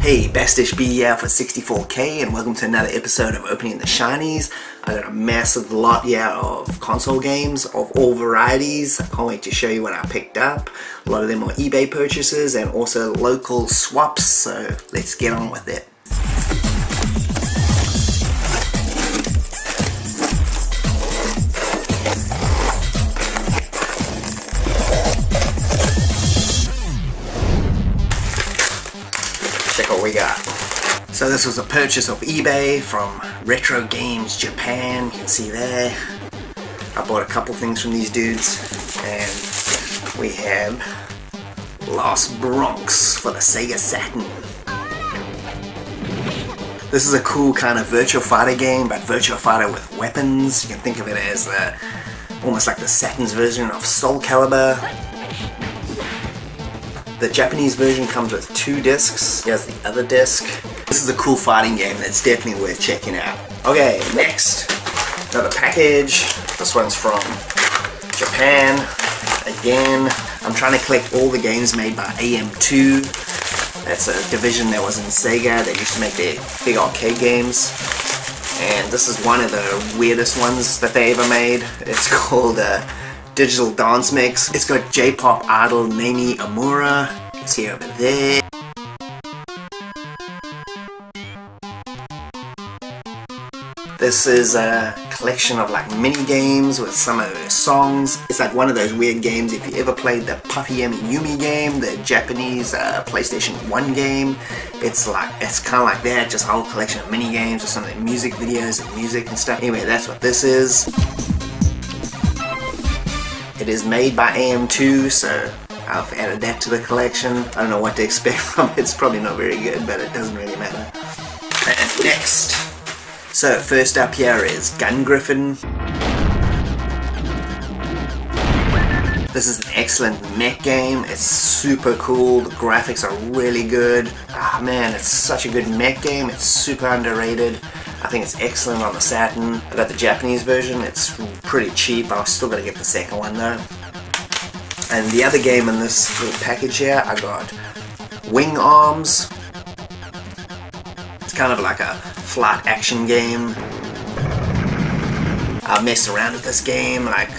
Hey, Bastish B here for 64K and welcome to another episode of Opening the Shinies. I got a massive lot here of console games of all varieties. I can't wait to show you what I picked up. A lot of them are eBay purchases and also local swaps, so let's get on with it. Check what we got. So this was a purchase of eBay from Retro Games Japan. You can see there. I bought a couple things from these dudes, and we have Lost Bronx for the Sega Saturn. This is a cool kind of Virtua Fighter game, but Virtua Fighter with weapons. You can think of it as almost like the Saturn's version of Soul Calibur. The Japanese version comes with 2 discs. Here's the other disc. This is a cool fighting game that's definitely worth checking out. Okay, next, another package. This one's from Japan. Again, I'm trying to collect all the games made by AM2. That's a division that was in Sega that used to make their big arcade games. And this is one of the weirdest ones that they ever made. It's called Digital Dance Mix. It's got J-pop idol Nami Amura. You can see over there. This is a collection of like mini games with some of their songs. It's like one of those weird games. If you ever played the Puffy Yumi Yumi game, the Japanese PlayStation 1 game, it's kind of like that, just a whole collection of mini games with some of the music videos and music and stuff. Anyway, that's what this is. It is made by AM2, so I've added that to the collection. I don't know what to expect from it. It's probably not very good, but it doesn't really matter. And next. So first up here is Griffin. This is an excellent mech game. It's super cool. The graphics are really good. Ah man, it's such a good mech game. It's super underrated. I think it's excellent on the Saturn. I got the Japanese version. It's pretty cheap. I've still got to get the second one though. And the other game in this little package here, I got Wing Arms. It's kind of like a flight action game. I messed around with this game like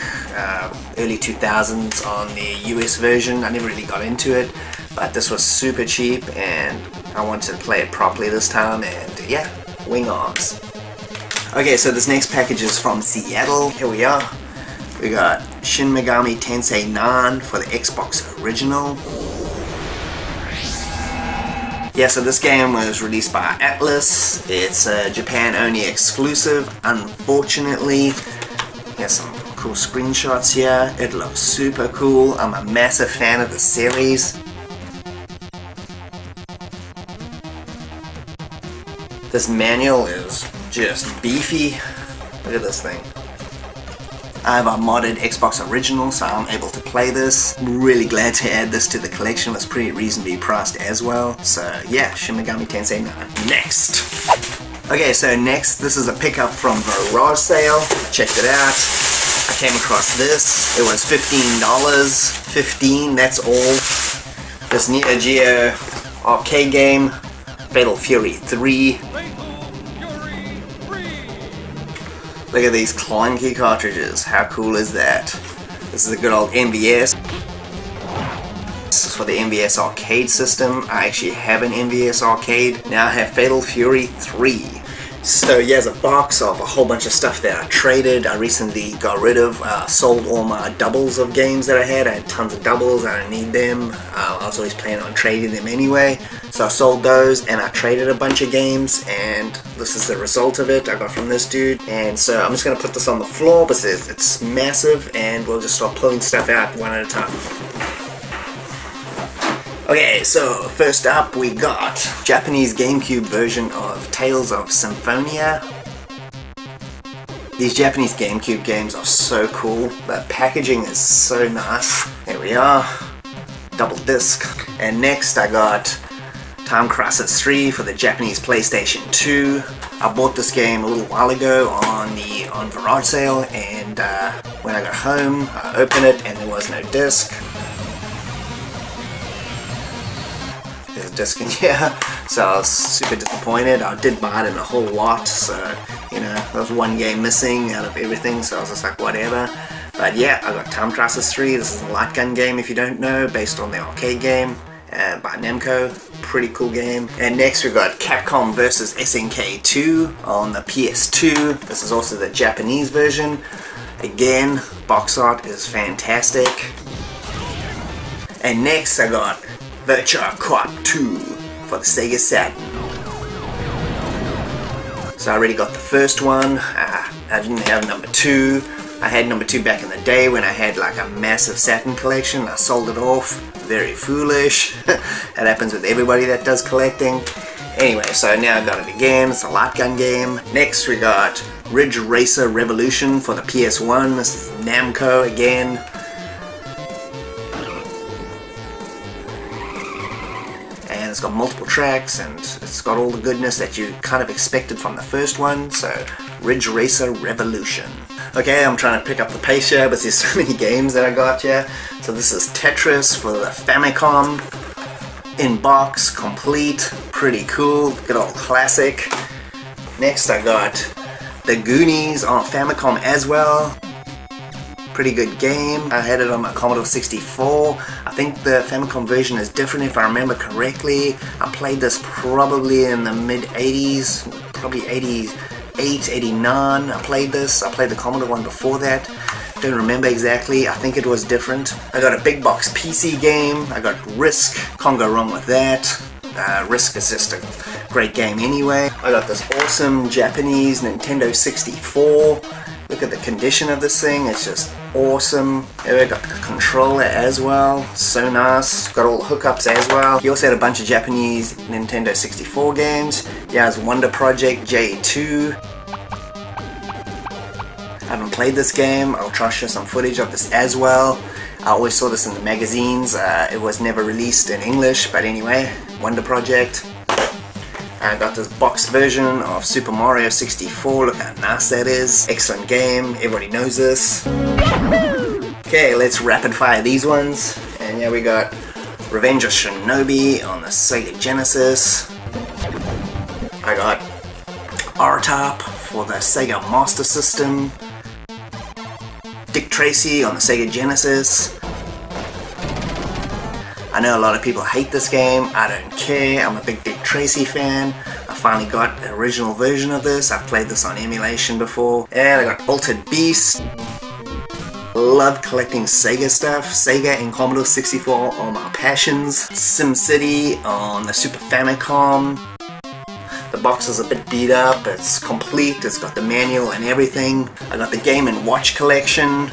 early 2000s on the US version. I never really got into it, but this was super cheap and I wanted to play it properly this time, and yeah, Wing Arms. Okay, so this next package is from Seattle. Here we are. We got Shin Megami Tensei 9 for the Xbox Original. Yeah, so this game was released by Atlas. It's a Japan-only exclusive, unfortunately. Here's some cool screenshots here. It looks super cool. I'm a massive fan of the series. This manual is just beefy. Look at this thing. I have a modded Xbox Original, so I'm able to play this. I'm really glad to add this to the collection. It was pretty reasonably priced as well. So yeah, Shin Megami Tensei 9. Next. Okay, so next, this is a pickup from Garage Sale. Checked it out. I came across this. It was $15. 15, that's all. This Neo Geo arcade game, Fatal Fury 3. Look at these clunky cartridges. How cool is that? This is a good old NVS. This is for the NVS arcade system. I actually have an NVS arcade. Now I have Fatal Fury 3. So here's a box of a whole bunch of stuff that I traded. I recently got rid of, sold all my doubles of games that I had. I had tons of doubles, I don't need them. I was always planning on trading them anyway. So I sold those and I traded a bunch of games, and this is the result of it I got from this dude. And so I'm just going to put this on the floor because it's massive, and we'll just start pulling stuff out one at a time. Okay, so first up we got Japanese GameCube version of Tales of Symphonia. These Japanese GameCube games are so cool. The packaging is so nice. Here we are, double disc. And next I got Time Crisis 3 for the Japanese PlayStation 2. I bought this game a little while ago on Garage Sale, and when I got home I opened it and there was no disc. disc in here, so I was super disappointed. I did buy it in a whole lot, so you know, there was one game missing out of everything, so I was just like, whatever. But yeah, I got Time Crisis 3. This is a light gun game, if you don't know, based on the arcade game by Namco. Pretty cool game. And next we got Capcom vs SNK 2 on the PS2. This is also the Japanese version. Again, box art is fantastic. And next I got Virtua Cop 2 for the Sega Saturn. So I already got the first one. I didn't have number 2. I had number 2 back in the day when I had like a massive Saturn collection. I sold it off. Very foolish. That happens with everybody that does collecting. Anyway, so now I got it again. It's a light gun game. Next we got Ridge Racer Revolution for the PS1. This is Namco again. And it's got multiple tracks and it's got all the goodness that you kind of expected from the first one. So Ridge Racer Revolution. Okay, I'm trying to pick up the pace here, but there's so many games that I got here. So this is Tetris for the Famicom. In box, complete, pretty cool, good old classic. Next I got the Goonies on Famicom as well. Pretty good game. I had it on my Commodore 64. I think the Famicom version is different if I remember correctly. I played this probably in the mid 80s, probably 88, 89. I played this. I played the Commodore one before that. Don't remember exactly. I think it was different. I got a big box PC game. I got Risk. Can't go wrong with that. Risk is just a great game anyway. I got this awesome Japanese Nintendo 64. Look at the condition of this thing. It's just awesome. I got the controller as well. So nice. Got all the hookups as well. He also had a bunch of Japanese Nintendo 64 games. Yeah, it's Wonder Project J2. I haven't played this game. I'll try to show some footage of this as well. I always saw this in the magazines. It was never released in English, but anyway, Wonder Project. I got this boxed version of Super Mario 64. Look how nice that is. Excellent game. Everybody knows this. Okay, let's rapid fire these ones. And yeah, we got Revenge of Shinobi on the Sega Genesis. I got R-Type for the Sega Master System. Dick Tracy on the Sega Genesis. I know a lot of people hate this game. I don't care. I'm a big Dick Tracy fan. I finally got the original version of this. I've played this on emulation before. And I got Altered Beast. Love collecting Sega stuff. Sega and Commodore 64 are my passions. SimCity on the Super Famicom. The box is a bit beat up, it's complete, it's got the manual and everything. I got the Game & Watch collection.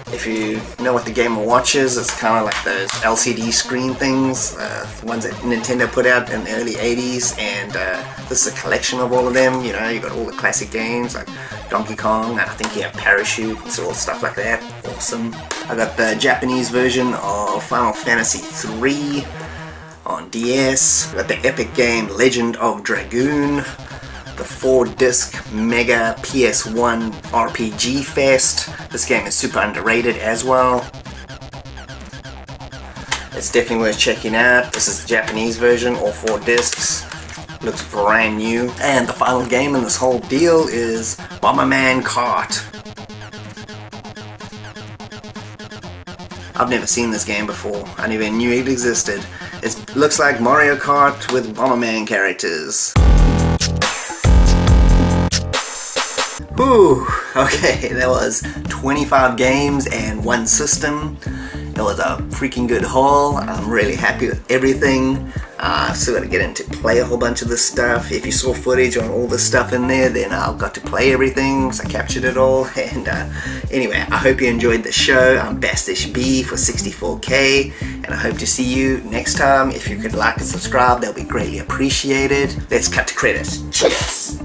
If you know what the Game & Watch is, it's kind of like those LCD screen things, the ones that Nintendo put out in the early 80s, and this is a collection of all of them. You know, you got all the classic games like Donkey Kong, and I think you have Parachute, and all stuff like that. Awesome. I got the Japanese version of Final Fantasy 3 on DS. Got the epic game Legend of Dragoon, the 4-disc Mega PS1 RPG Fest. This game is super underrated as well. It's definitely worth checking out. This is the Japanese version, all 4 discs. Looks brand new. And the final game in this whole deal is Bomberman Kart. I've never seen this game before. I never knew it existed. It looks like Mario Kart with Bomberman characters. Ooh, okay, that was 25 games and 1 system. It was a freaking good haul. I'm really happy with everything. Still got to get into play a whole bunch of this stuff. If you saw footage on all this stuff in there, then I got to play everything, so I captured it all. And anyway, I hope you enjoyed the show. I'm Bastish B for 64K, and I hope to see you next time. If you could like and subscribe, that would be greatly appreciated. Let's cut to credits. Cheers!